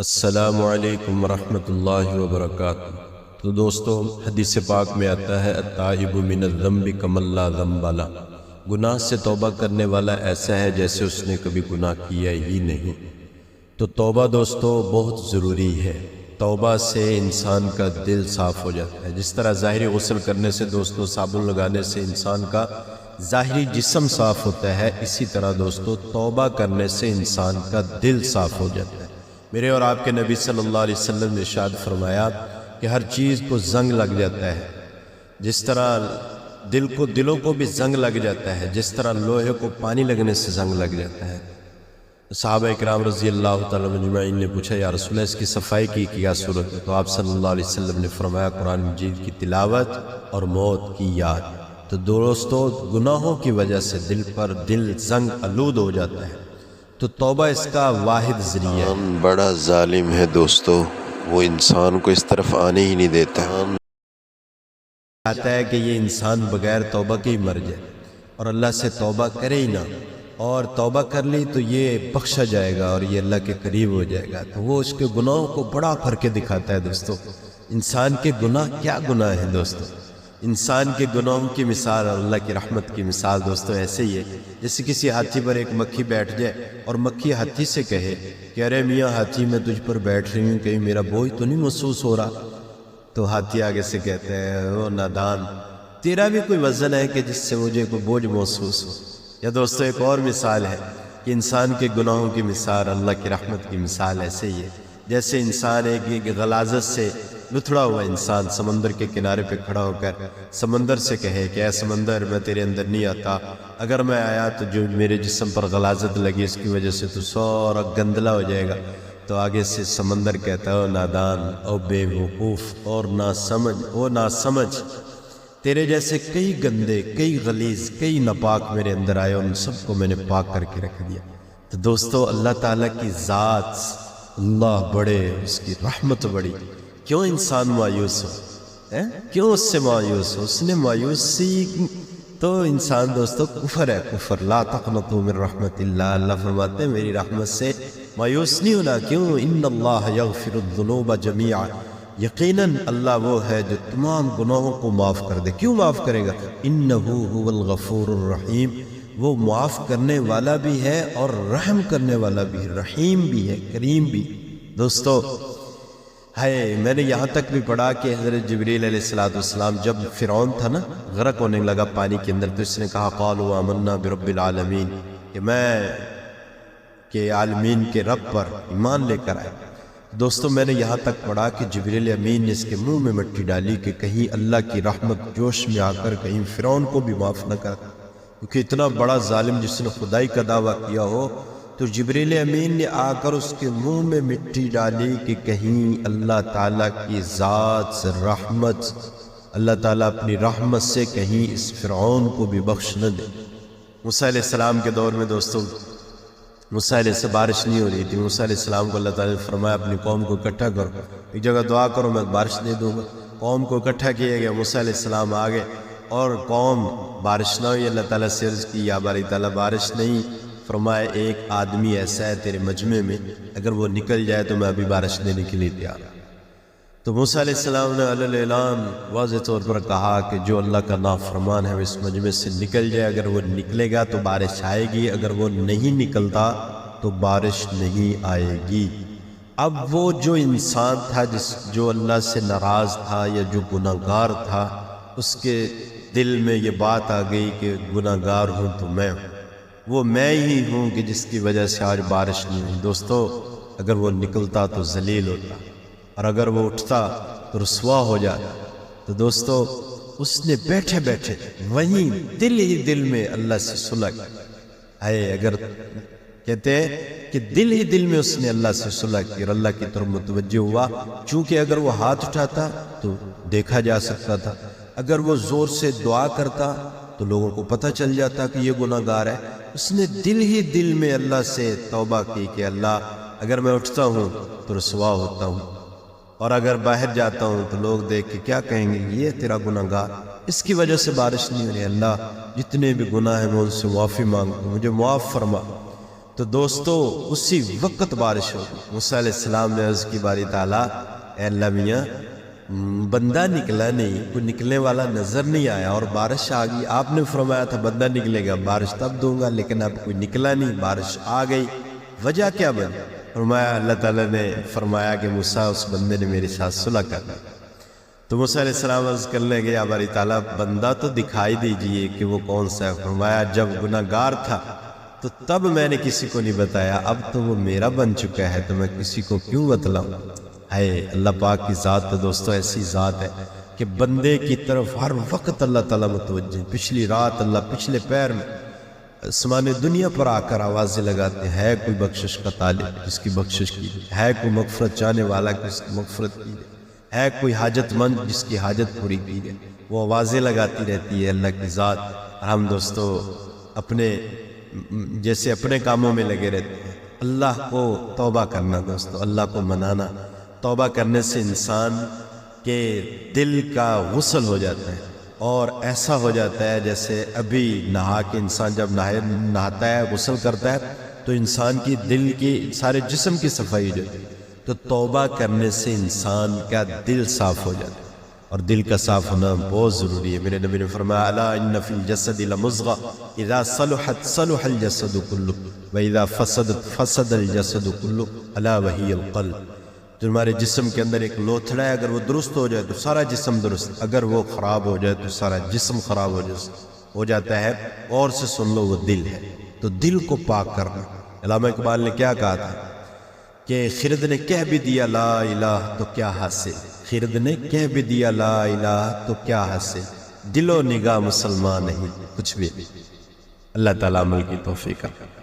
السلام علیکم ورحمۃ اللہ وبرکاتہ۔ تو دوستو، حدیث پاک میں آتا ہے التائب من الذنب کمن لا ذنب لہ، گناہ سے توبہ کرنے والا ایسا ہے جیسے اس نے کبھی گناہ کیا ہی نہیں۔ تو توبہ دوستو بہت ضروری ہے۔ توبہ سے انسان کا دل صاف ہو جاتا ہے۔ جس طرح ظاہری غسل کرنے سے دوستو، صابن لگانے سے انسان کا ظاہری جسم صاف ہوتا ہے، اسی طرح دوستو توبہ کرنے سے انسان کا دل صاف ہو جاتا ہے۔ میرے اور آپ کے نبی صلی اللہ علیہ وسلم نے ارشاد فرمایا کہ ہر چیز کو زنگ لگ جاتا ہے، جس طرح دلوں کو بھی زنگ لگ جاتا ہے، جس طرح لوہے کو پانی لگنے سے زنگ لگ جاتا ہے۔ صحابہ اکرام رضی اللہ تعالیٰ مجمعین نے پوچھا یا رسول اللہ، اس کی صفائی کی کیا صورت ہے؟ تو آپ صلی اللہ علیہ وسلم نے فرمایا قرآن مجید کی تلاوت اور موت کی یاد۔ تو دوستو، گناہوں کی وجہ سے دل زنگ آلود ہو جاتا ہے، تو توبہ اس کا واحد ذریعہ ہے۔ بڑا ظالم ہے دوستو، وہ انسان کو اس طرف آنے ہی نہیں دیتا۔ چاہتا ہے کہ یہ انسان بغیر توبہ کے ہی مر جائے اور اللہ سے توبہ کرے ہی نہ، اور توبہ کر لی تو یہ بخشا جائے گا اور یہ اللہ کے قریب ہو جائے گا۔ تو وہ اس کے گناہوں کو بڑا کر کے دکھاتا ہے۔ دوستو، انسان کے گناہ کیا گناہ ہیں دوستو؟ انسان کے گناہوں کی مثال اور اللہ کی رحمت کی مثال دوستو ایسے ہی ہے جیسے کسی ہاتھی پر ایک مکھی بیٹھ جائے اور مکھی ہاتھی سے کہے کہ ارے میاں ہاتھی، میں تجھ پر بیٹھ رہی ہوں، کہیں میرا بوجھ تو نہیں محسوس ہو رہا؟ تو ہاتھی آگے سے کہتے ہیں او نادان، تیرا بھی کوئی وزن ہے کہ جس سے مجھے کوئی بوجھ محسوس ہو؟ یا دوستو ایک اور مثال ہے کہ انسان کے گناہوں کی مثال اللہ کی رحمت کی مثال ایسے ہی ہے جیسے انسان ایک غلاظت سے لتھڑا ہوا انسان سمندر کے کنارے پہ کھڑا ہو کر سمندر سے کہے کہ اے سمندر، میں تیرے اندر نہیں آتا، اگر میں آیا تو جو میرے جسم پر غلاظت لگی اس کی وجہ سے تو سورا گندلا ہو جائے گا۔ تو آگے سے سمندر کہتا ہے او نادان، او بے وقوف اور ناسمجھ، تیرے جیسے کئی گندے، کئی غلیظ، کئی ناپاک میرے اندر آئے، ان سب کو میں نے پاک کر کے رکھ دیا۔ تو دوستو، اللہ تعالیٰ کی ذات، اللہ بڑے، اس کی رحمت بڑی، کیوں انسان مایوس ہو؟ کیوں اس سے مایوس ہو؟ اس نے مایوسی تو انسان دوستو کفر ہے، کفر۔ لا تقنطوا من رحمت اللہ، اللہ فرماتے ہیں میری رحمت سے مایوس نہیں ہونا۔ کیوں؟ ان اللہ یغفر الذنوب جميعا، یقیناً اللہ وہ ہے جو تمام گناہوں کو معاف کر دے۔ کیوں معاف کرے گا؟ انہ هو الغفور الرحیم، وہ معاف کرنے والا بھی ہے اور رحم کرنے والا بھی ہے، رحیم بھی ہے، کریم بھی۔ دوستو، میں نے یہاں تک بھی پڑھا کہ حضرت جبریل علیہ السلام جب فرعون تھا نا، غرق ہونے لگا پانی کے اندر، تو اس نے کہا قالوا آمنا برب العالمین، کہ میں کہ عالمین کے رب پر ایمان لے کر آئے۔ دوستو، میں نے یہاں تک پڑھا کہ جبریل امین نے اس کے منہ میں مٹی ڈالی کہ کہیں اللہ کی رحمت جوش میں آ کر کہیں فرعون کو بھی معاف نہ کر، کیونکہ اتنا بڑا ظالم جس نے خدائی کا دعویٰ کیا ہو، تو جبریل امین نے آ کر اس کے منہ میں مٹی ڈالی کہ کہیں اللہ تعالیٰ کی ذات سے رحمت، اللہ تعالیٰ اپنی رحمت سے کہیں اس فرعون کو بھی بخش نہ دے۔ موسیٰ علیہ السلام کے دور میں دوستو، موسیٰ علیہ سے بارش نہیں ہو رہی تھی۔ موسیٰ علیہ السلام کو اللہ تعالیٰ نے فرمایا اپنی قوم کو اکٹھا کرو، ایک جگہ دعا کرو، میں بارش دے دوں گا۔ قوم کو اکٹھا کیا گیا، موسیٰ علیہ السلام آگے اور قوم بارش نہ ہوئی۔ اللہ تعالیٰ سے عرض کی یا باری تعالیٰ بارش نہیں، فرمایا ایک آدمی ایسا ہے تیرے مجمع میں، اگر وہ نکل جائے تو میں ابھی بارش دینے کے لیے تیار ہوں۔ تو موسیٰ علیہ السلام نے علی الاعلان واضح طور پر کہا کہ جو اللہ کا نافرمان ہے وہ اس مجمع سے نکل جائے، اگر وہ نکلے گا تو بارش آئے گی، اگر وہ نہیں نکلتا تو بارش نہیں آئے گی۔ اب وہ جو انسان تھا جو اللہ سے ناراض تھا یا جو گناہگار تھا، اس کے دل میں یہ بات آ گئی کہ گناہگار ہوں تو میں ہوں، وہ میں ہی ہوں کہ جس کی وجہ سے آج بارش نہیں ہوئی۔ دوستو، اگر وہ نکلتا تو ذلیل ہوتا، اور اگر وہ اٹھتا تو رسوا ہو جاتا۔ تو دوستو، اس نے بیٹھے بیٹھے وہیں دل ہی دل میں اللہ سے صلح کی۔ اگر کہتے ہیں کہ دل ہی دل میں اس نے اللہ سے صلح کی اور اللہ کی طرف متوجہ ہوا، چونکہ اگر وہ ہاتھ اٹھاتا تو دیکھا جا سکتا تھا، اگر وہ زور سے دعا کرتا تو لوگوں کو پتہ چل جاتا کہ یہ گناہگار ہے۔ اس نے دل ہی دل میں اللہ سے توبہ کی کہ اللہ، اگر میں اٹھتا ہوں تو رسوا ہوتا ہوں، اور اگر باہر جاتا ہوں تو لوگ دیکھ کے کیا کہیں گے، یہ تیرا گناہگار، اس کی وجہ سے بارش نہیں ہو رہی۔ اللہ، جتنے بھی گناہ ہیں میں ان سے معافی مانگتا ہوں، مجھے معاف فرما۔ تو دوستو اسی وقت بارش ہو گئی۔ موسیٰ علیہ السلام نے عرض کی باری تعالیٰ اے اللہ میاں بندہ نکلا نہیں، کوئی نکلنے والا نظر نہیں آیا اور بارش آ گئی، آپ نے فرمایا تھا بندہ نکلے گا بارش تب دوں گا، لیکن اب کوئی نکلا نہیں، بارش آ گئی، وجہ کیا بنی؟ فرمایا اللہ تعالیٰ نے فرمایا کہ موسیٰ اس بندے نے میرے ساتھ صلح کر لی۔ تو موسیٰ علیہ السلام عرض کرنے گیا باری تعالیٰ بندہ تو دکھائی دیجئے کہ وہ کون سا ہے۔ فرمایا جب گناہ گار تھا تو تب میں نے کسی کو نہیں بتایا، اب تو وہ میرا بن چکا ہے تو میں کسی کو کیوں بتلاؤں؟ ہے اللہ پاک کی ذات تو دوستو ایسی ذات ہے کہ بندے کی طرف ہر وقت اللہ تعالیٰ متوجہ۔ پچھلی رات اللہ پچھلے پیر میں آسمان دنیا پر آ کر آوازیں لگاتے ہیں، ہے کوئی بخشش کا طالب جس کی بخشش کی جائے، ہے کوئی مغفرت چاہنے والا جس کی مغفرت کی جائے، ہے کوئی حاجت مند جس کی حاجت پوری کی جائے۔ وہ آوازیں لگاتی رہتی ہے اللہ کی ذات، اور ہم دوستو اپنے جیسے اپنے کاموں میں لگے رہتے ہیں۔ اللہ کو توبہ کرنا دوستو، اللہ کو منانا، توبہ کرنے سے انسان کے دل کا غسل ہو جاتا ہے اور ایسا ہو جاتا ہے جیسے ابھی نہا کے انسان جب نہاتا ہے غسل کرتا ہے تو انسان کی دل کی سارے جسم کی صفائی ہو جاتی ہے۔ تو توبہ کرنے سے انسان کا دل صاف ہو جاتا ہے اور دل کا صاف ہونا بہت ضروری ہے۔ میرے نبی نے فرمایا الا ان فی الجسد لمضغہ اذا صلحت صلح الجسد کلہ واذا فسدت فسد الجسد کلہ الا وہی القلب۔ جو ہمارے جسم کے اندر ایک لوتھڑا ہے، اگر وہ درست ہو جائے تو سارا جسم درست، اگر وہ خراب ہو جائے تو سارا جسم خراب ہو جاتا ہے۔ اور سے سن لو وہ دل ہے، تو دل کو پاک کرنا۔ علامہ اقبال نے کیا کہا تھا کہ خرد نے کہہ بھی دیا لا الہ تو کیا حاصل، خرد نے کہہ بھی دیا لا الہ تو کیا حاصل، دل و نگاہ مسلمان نہیں کچھ بھی۔ اللہ تعالیٰ عمل کی توفیق کرے۔